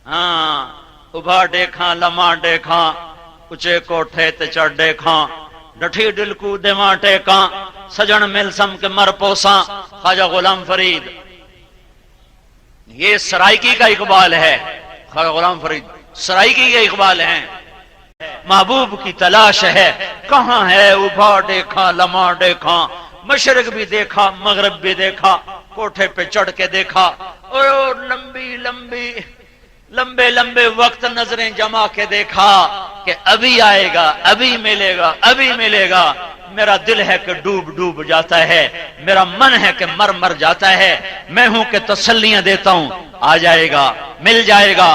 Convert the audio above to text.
ہاں ابھا دیکھاں لما دیکھاں اچے کوٹھے تے چڑھ دیکھاں ڈٹھی دل کو دیواں ٹیکاں سجن مل سم کے مر پوساں خواجہ غلام فرید. یہ سرائکی کا اقبال ہے. خواجہ غلام فرید سرائکی کا اقبال ہے. محبوب کی تلاش ہے کہاں ہے ابھا دیکھا لما دیکھا مشرق بھی دیکھا مغرب بھی دیکھا کوٹھے پہ چڑھ کے دیکھا اور لمبے لمبے وقت نظریں جما کے دیکھا کہ ابھی آئے گا ابھی ملے گا ابھی ملے گا. میرا دل ہے کہ ڈوب ڈوب جاتا ہے میرا من ہے کہ مر جاتا ہے. میں ہوں کہ تسلیاں دیتا ہوں آ جائے گا مل جائے گا